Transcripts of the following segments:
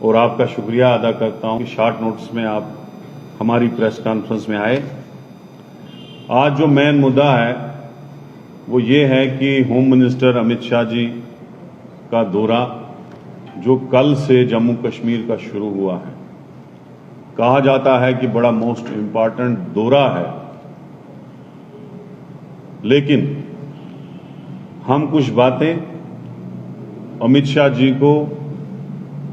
और आपका शुक्रिया अदा करता हूं कि शॉर्ट नोटिस में आप हमारी प्रेस कॉन्फ्रेंस में आए। आज जो मेन मुद्दा है वो ये है कि होम मिनिस्टर अमित शाह जी का दौरा जो कल से जम्मू कश्मीर का शुरू हुआ है, कहा जाता है कि बड़ा मोस्ट इम्पॉर्टेंट दौरा है, लेकिन हम कुछ बातें अमित शाह जी को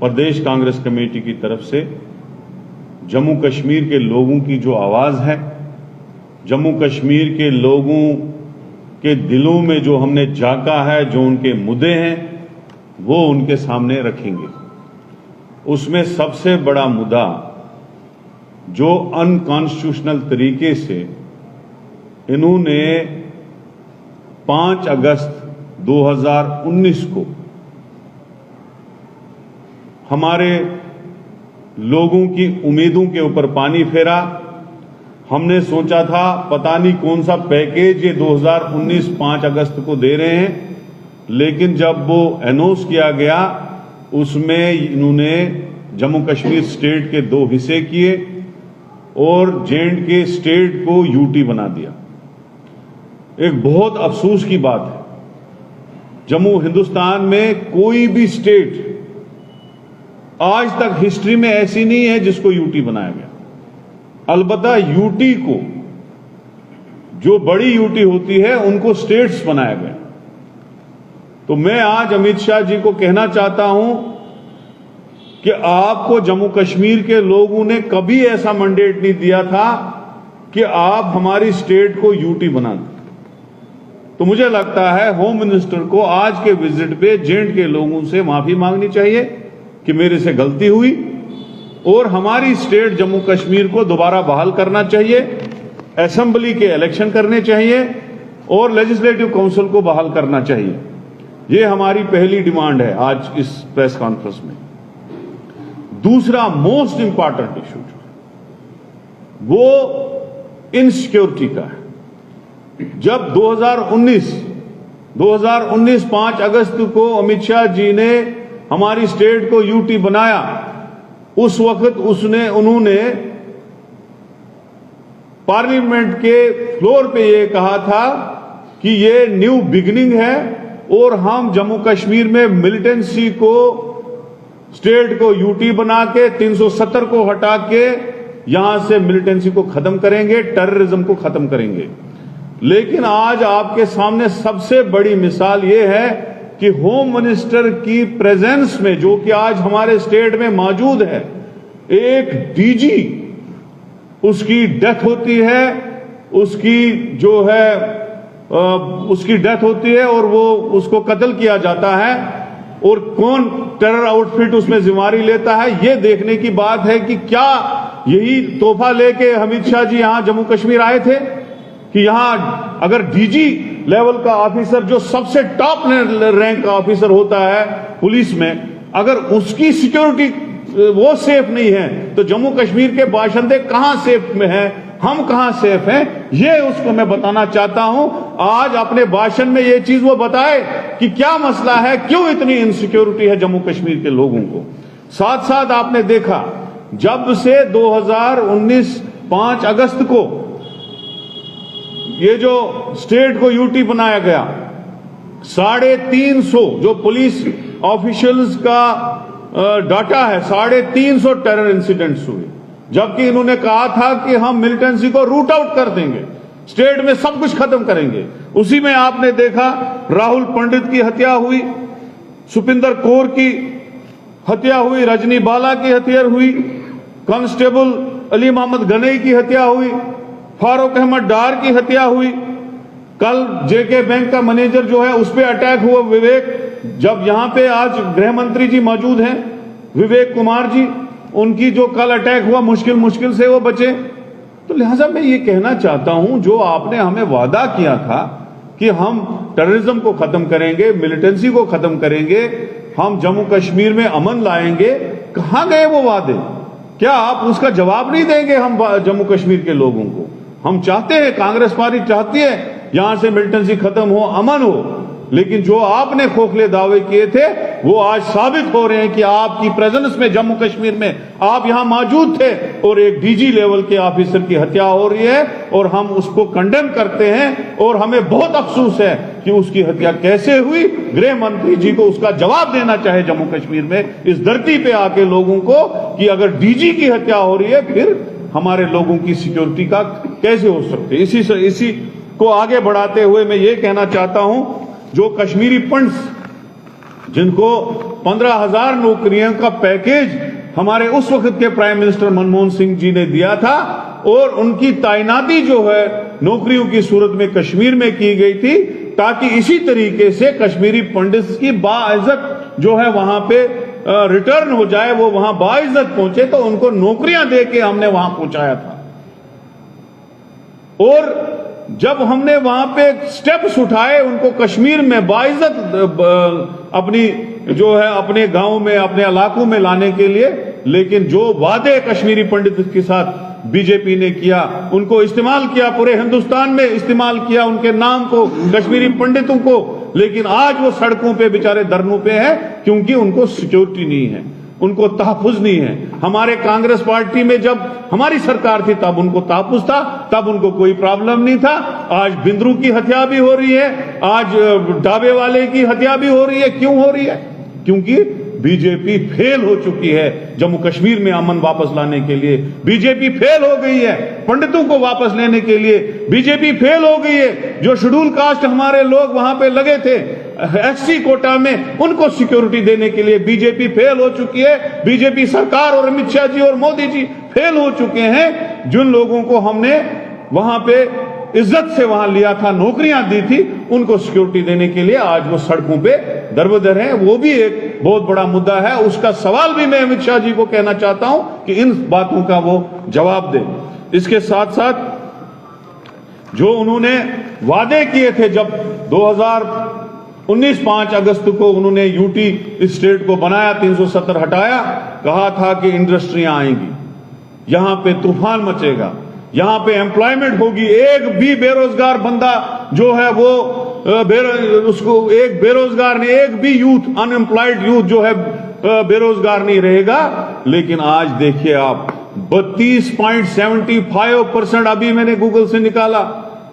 प्रदेश कांग्रेस कमेटी की तरफ से जम्मू कश्मीर के लोगों की जो आवाज है, जम्मू कश्मीर के लोगों के दिलों में जो हमने झांका है, जो उनके मुद्दे हैं, वो उनके सामने रखेंगे। उसमें सबसे बड़ा मुद्दा जो अनकॉन्स्टिट्यूशनल तरीके से इन्होंने 5 अगस्त 2019 को हमारे लोगों की उम्मीदों के ऊपर पानी फेरा। हमने सोचा था पता नहीं कौन सा पैकेज ये 2019 5 अगस्त को दे रहे हैं, लेकिन जब वो अनाउंस किया गया उसमें इन्होंने जम्मू कश्मीर स्टेट के 2 हिस्से किए और J&K स्टेट को यूटी बना दिया। एक बहुत अफसोस की बात है, जम्मू हिंदुस्तान में कोई भी स्टेट आज तक हिस्ट्री में ऐसी नहीं है जिसको यूटी बनाया गया। अलबत्ता यूटी को, जो बड़ी यूटी होती है, उनको स्टेट्स बनाया गया। तो मैं आज अमित शाह जी को कहना चाहता हूं कि आपको जम्मू कश्मीर के लोगों ने कभी ऐसा मैंडेट नहीं दिया था कि आप हमारी स्टेट को यूटी बना दें। तो मुझे लगता है होम मिनिस्टर को आज के विजिट पे J&K के लोगों से माफी मांगनी चाहिए कि मेरे से गलती हुई, और हमारी स्टेट जम्मू कश्मीर को दोबारा बहाल करना चाहिए, असेंबली के इलेक्शन करने चाहिए और लेजिस्लेटिव काउंसिल को बहाल करना चाहिए। ये हमारी पहली डिमांड है आज इस प्रेस कॉन्फ्रेंस में। दूसरा मोस्ट इंपॉर्टेंट इशू वो इनसिक्योरिटी का है। जब 2019 5 अगस्त को अमित शाह जी ने हमारी स्टेट को यूटी बनाया, उस वक्त उन्होंने पार्लियामेंट के फ्लोर पे ये कहा था कि ये न्यू बिगिनिंग है और हम जम्मू कश्मीर में मिलिटेंसी को, स्टेट को यूटी बना के 370 को हटा के यहां से मिलिटेंसी को खत्म करेंगे, टेररिज्म को खत्म करेंगे। लेकिन आज आपके सामने सबसे बड़ी मिसाल ये है कि होम मिनिस्टर की प्रेजेंस में, जो कि आज हमारे स्टेट में मौजूद है, एक डीजी, उसकी डेथ होती है, उसकी डेथ होती है और वो उसको कत्ल किया जाता है, और कौन टेरर आउटफिट उसमें जिम्मेदारी लेता है, ये देखने की बात है कि क्या यही तोहफा लेके अमित शाह जी यहां जम्मू कश्मीर आए थे कि यहां अगर डीजी लेवल का ऑफिसर, जो सबसे टॉप रैंक का ऑफिसर होता है पुलिस में, अगर उसकी सिक्योरिटी वो सेफ नहीं है तो जम्मू कश्मीर के बाशिंदे कहां सेफ में हैं, हम कहां सेफ हैं? ये उसको मैं बताना चाहता हूं। आज अपने भाषण में ये चीज वो बताए कि क्या मसला है, क्यों इतनी इनसिक्योरिटी है जम्मू कश्मीर के लोगों को। साथ साथ आपने देखा जब से 2019 5 अगस्त को ये जो स्टेट को यूटी बनाया गया, 350 जो पुलिस ऑफिशियल्स का डाटा है, 350 टेरर इंसिडेंट्स हुए, जबकि इन्होंने कहा था कि हम मिलिटेंसी को रूट आउट कर देंगे, स्टेट में सब कुछ खत्म करेंगे। उसी में आपने देखा राहुल पंडित की हत्या हुई, सुपिंदर कौर की हत्या हुई, रजनी बाला की हत्या हुई, कांस्टेबल अली मोहम्मद गनई की हत्या हुई, फारूक अहमद डार की हत्या हुई, कल J&K बैंक का मैनेजर जो है उस पर अटैक हुआ विवेक, जब यहां पे आज गृह मंत्री जी मौजूद हैं विवेक कुमार जी, उनकी जो कल अटैक हुआ मुश्किल से वो बचे। तो लिहाजा मैं ये कहना चाहता हूं, जो आपने हमें वादा किया था कि हम टेररिज्म को खत्म करेंगे, मिलिटेंसी को खत्म करेंगे, हम जम्मू कश्मीर में अमन लाएंगे, कहां गए वो वादे? क्या आप उसका जवाब नहीं देंगे हम जम्मू कश्मीर के लोगों को? हम चाहते हैं, कांग्रेस पार्टी चाहती है यहां से मिलिटेंसी खत्म हो, अमन हो, लेकिन जो आपने खोखले दावे किए थे वो आज साबित हो रहे हैं कि आपकी प्रेजेंस में जम्मू कश्मीर में आप यहां मौजूद थे और एक डीजी लेवल के ऑफिसर की हत्या हो रही है और हम उसको कंडेम करते हैं और हमें बहुत अफसोस है कि उसकी हत्या कैसे हुई। गृह मंत्री जी को उसका जवाब देना चाहे जम्मू कश्मीर में इस धरती पे आके लोगों को कि अगर डीजी की हत्या हो रही है फिर हमारे लोगों की सिक्योरिटी का कैसे हो सकते। इसी को आगे बढ़ाते हुए मैं ये कहना चाहता हूं, जो कश्मीरी पंड्स जिनको 15,000 नौकरियों का पैकेज हमारे उस वक्त के प्राइम मिनिस्टर मनमोहन सिंह जी ने दिया था और उनकी तैनाती जो है नौकरियों की सूरत में कश्मीर में की गई थी ताकि इसी तरीके से कश्मीरी पंडित्स की बाइज्जत जो है वहां पे रिटर्न हो जाए, वो वहां बाइज्जत पहुंचे, तो उनको नौकरियां देके हमने वहां पहुंचाया था। और जब हमने वहां पे स्टेप्स उठाए उनको कश्मीर में बाइज्जत अपनी जो है अपने गांव में अपने इलाकों में लाने के लिए, लेकिन जो वादे कश्मीरी पंडित के साथ बीजेपी ने किया, उनको इस्तेमाल किया, पूरे हिंदुस्तान में इस्तेमाल किया उनके नाम को, कश्मीरी पंडितों को, लेकिन आज वो सड़कों पे बेचारे धरनों पे है क्योंकि उनको सिक्योरिटी नहीं है, उनको तहफुज नहीं है। हमारे कांग्रेस पार्टी में जब हमारी सरकार थी तब उनको तहफुज था, तब उनको कोई प्रॉब्लम नहीं था। आज बिंद्रू की हत्या भी हो रही है, आज ढाबे वाले की हत्या भी हो रही है। क्यों हो रही है? क्योंकि बीजेपी फेल हो चुकी है जम्मू कश्मीर में अमन वापस लाने के लिए। बीजेपी फेल हो गई है पंडितों को वापस लेने के लिए। बीजेपी फेल हो गई है जो शेड्यूल कास्ट हमारे लोग वहां पे लगे थे एससी कोटा में, उनको सिक्योरिटी देने के लिए बीजेपी फेल हो चुकी है। बीजेपी सरकार और अमित शाह जी और मोदी जी फेल हो चुके हैं। जिन लोगों को हमने वहां पे इज्जत से वहां लिया था, नौकरियां दी थी, उनको सिक्योरिटी देने के लिए आज वो सड़कों पे दरबदर हैं। वो भी एक बहुत बड़ा मुद्दा है, उसका सवाल भी मैं अमित शाह जी को कहना चाहता हूं कि इन बातों का वो जवाब दे। इसके साथ साथ जो उन्होंने वादे किए थे, जब 2019 5 अगस्त को उन्होंने यूटी स्टेट को बनाया, 370 हटाया, कहा था कि इंडस्ट्रियां आएंगी, यहां पे तूफान मचेगा, यहां पे एम्प्लॉयमेंट होगी, एक भी बेरोजगार बंदा जो है वो उसको एक बेरोजगार नहीं, एक भी यूथ अनएम्प्लॉयड यूथ जो है बेरोजगार नहीं रहेगा। लेकिन आज देखिए आप 32.75% अभी मैंने गूगल से निकाला,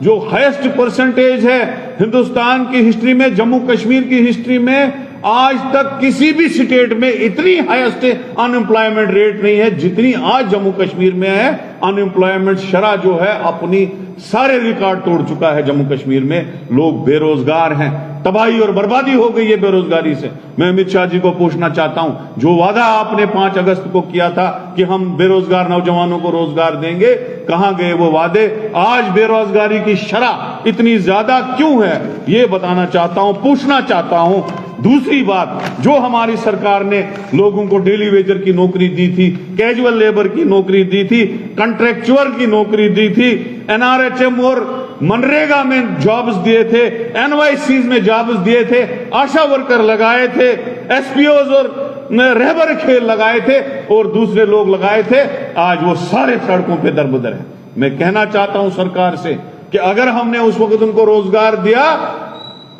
जो हाईएस्ट परसेंटेज है हिंदुस्तान की हिस्ट्री में, जम्मू कश्मीर की हिस्ट्री में आज तक किसी भी स्टेट में इतनी हाईएस्ट अनएम्प्लॉयमेंट रेट नहीं है जितनी आज जम्मू कश्मीर में है। अनएम्प्लॉयमेंट शरह जो है अपनी सारे रिकॉर्ड तोड़ चुका है जम्मू कश्मीर में। लोग बेरोजगार हैं, तबाही और बर्बादी हो गई है बेरोजगारी से। मैं अमित शाह जी को पूछना चाहता हूं, जो वादा आपने 5 अगस्त को किया था कि हम बेरोजगार नौजवानों को रोजगार देंगे, कहां गए वो वादे? आज बेरोजगारी की शरह इतनी ज्यादा क्यों है, ये बताना चाहता हूं, पूछना चाहता हूं। दूसरी बात, जो हमारी सरकार ने लोगों को डेली वेजर की नौकरी दी थी, कैजुअल लेबर की नौकरी दी थी, कॉन्ट्रैक्चुअल की नौकरी दी थी, एनआरएचएम और मनरेगा में जॉब्स दिए थे, एनवाईसीज में जॉब्स दिए थे, आशा वर्कर लगाए थे, एसपीओज और रहबर खेल लगाए थे और दूसरे लोग लगाए थे, आज वो सारे सड़कों पे दरबदर है। मैं कहना चाहता हूं सरकार से कि अगर हमने उस वक्त उनको रोजगार दिया,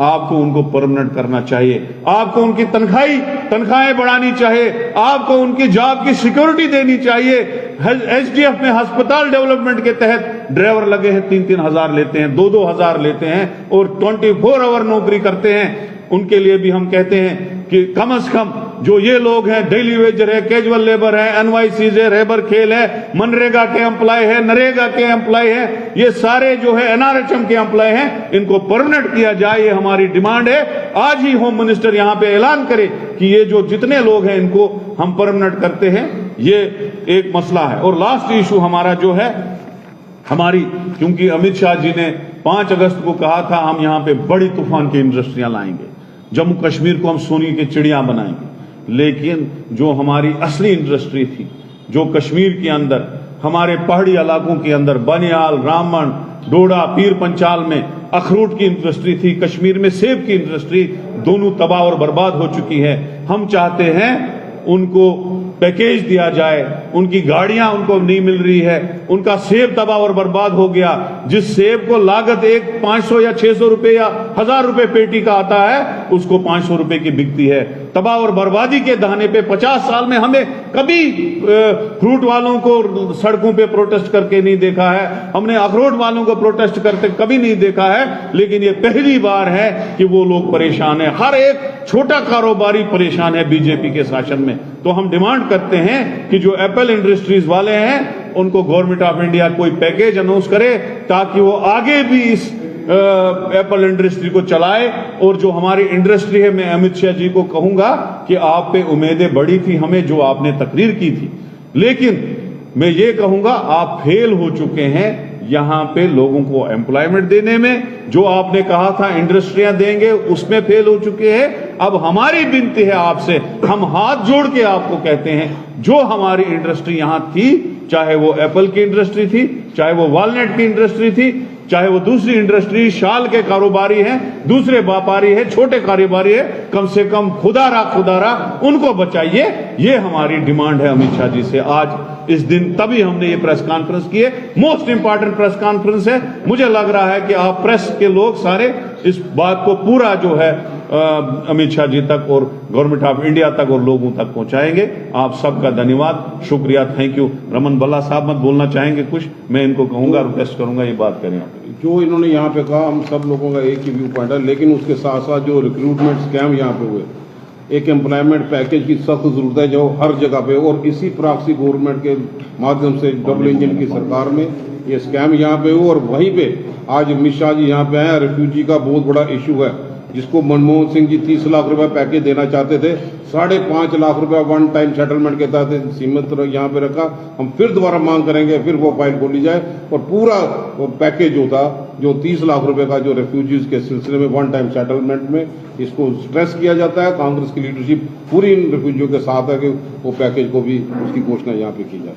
आपको उनको परमानेंट करना चाहिए, आपको उनकी तनख्वाहें बढ़ानी चाहिए, आपको उनकी जॉब की सिक्योरिटी देनी चाहिए। एसडीएफ में अस्पताल डेवलपमेंट के तहत ड्राइवर लगे हैं, 3-3 हजार लेते हैं, 2-2 हजार लेते हैं और 24 आवर नौकरी करते हैं। उनके लिए भी हम कहते हैं कि कम से कम जो ये लोग हैं, डेली वेजर है, कैजुअल लेबर है, एनवाईसीज है, रेबर खेल है, मनरेगा के एम्प्लॉय है, नरेगा के एम्प्लॉय है, ये सारे जो है एनआरएचएम के एम्प्लॉय हैं, इनको परमानेंट किया जाए, ये हमारी डिमांड है। आज ही होम मिनिस्टर यहां पे ऐलान करे कि ये जो जितने लोग हैं इनको हम परमानेंट करते हैं। ये एक मसला है। और लास्ट इशू हमारा जो है, हमारी, क्योंकि अमित शाह जी ने 5 अगस्त को कहा था हम यहां पे बड़ी तूफान की इंडस्ट्रियां लाएंगे, जम्मू कश्मीर को हम सोने की चिड़िया बनाएंगे, लेकिन जो हमारी असली इंडस्ट्री थी, जो कश्मीर के अंदर, हमारे पहाड़ी इलाकों के अंदर, बनियाल, रामबन, डोडा, पीर पंचाल में अखरोट की इंडस्ट्री थी, कश्मीर में सेब की इंडस्ट्री, दोनों तबाह और बर्बाद हो चुकी है। हम चाहते हैं उनको पैकेज दिया जाए। उनकी गाड़ियां उनको नहीं मिल रही है, उनका सेब तबाह और बर्बाद हो गया। जिस सेब को लागत एक 500 या 600 रुपए या 1000 रुपए पेटी का आता है, उसको 500 रुपए की बिकती है। तबाह और बर्बादी के दाने पे 50 साल में हमें कभी फ्रूट वालों को सड़कों पे प्रोटेस्ट करके नहीं देखा है, हमने अखरोट वालों को प्रोटेस्ट करते कभी नहीं देखा है, लेकिन ये पहली बार है कि वो लोग परेशान है। हर एक छोटा कारोबारी परेशान है बीजेपी के शासन में। तो हम डिमांड करते हैं कि जो एप्पल इंडस्ट्रीज वाले हैं उनको गवर्नमेंट ऑफ इंडिया कोई पैकेज अनाउंस करे ताकि वो आगे भी इस एप्पल इंडस्ट्री को चलाए। और जो हमारी इंडस्ट्री है, मैं अमित शाह जी को कहूंगा कि आप पे उम्मीदें बड़ी थी हमें जो आपने तकरीर की थी, लेकिन मैं ये कहूंगा आप फेल हो चुके हैं यहां पे लोगों को एम्प्लॉयमेंट देने में। जो आपने कहा था इंडस्ट्रियां देंगे उसमें फेल हो चुके हैं। अब हमारी विनती है आपसे, हम हाथ जोड़ के आपको कहते हैं, जो हमारी इंडस्ट्री यहां थी, चाहे वो एप्पल की इंडस्ट्री थी, चाहे वो वॉलनट की इंडस्ट्री थी, चाहे वो दूसरी इंडस्ट्री शाल के कारोबारी हैं, दूसरे व्यापारी है, छोटे कारोबारी है, कम से कम खुदारा उनको बचाइए। ये हमारी डिमांड है अमित शाह जी से आज इस दिन। तभी हमने ये प्रेस कॉन्फ्रेंस की है, मोस्ट इंपॉर्टेंट प्रेस कॉन्फ्रेंस है। मुझे लग रहा है कि आप प्रेस के लोग सारे इस बात को पूरा जो है अमित शाह जी तक और गवर्नमेंट ऑफ इंडिया तक और लोगों तक पहुंचाएंगे। आप सबका धन्यवाद, शुक्रिया, थैंक यू। रमन भल्ला साहब मत बोलना चाहेंगे कुछ? मैं इनको कहूंगा, रिक्वेस्ट करूंगा ये बात करें आप। जो इन्होंने यहाँ पे कहा, हम सब लोगों का एक ही व्यू पॉइंट है, लेकिन उसके साथ साथ जो रिक्रूटमेंट स्कैम यहाँ पे हुए, एक एम्प्लॉयमेंट पैकेज की सख्त जरूरत है जो हर जगह पे, और इसी प्रॉक्सी गवर्नमेंट के माध्यम से डबल इंजन की सरकार में ये स्कैम यहाँ पे हुआ। और वहीं पे आज अमित शाह जी यहाँ पे आए, रिफ्यूजी का बहुत बड़ा इशू है जिसको मनमोहन सिंह जी 30 लाख रुपए पैकेज देना चाहते थे, 5.5 लाख रुपया वन टाइम सेटलमेंट के तहत सीमित यहाँ पे रखा। हम फिर दोबारा मांग करेंगे, फिर वो फाइल खोली जाए और पूरा वो पैकेज होता जो 30 लाख रुपए का जो रेफ्यूजीज के सिलसिले में वन टाइम सेटलमेंट में इसको स्ट्रेस किया जाता है। कांग्रेस की लीडरशिप पूरी इन रेफ्यूजियों के साथ है कि वो पैकेज को भी उसकी घोषणा यहाँ पे की जाए।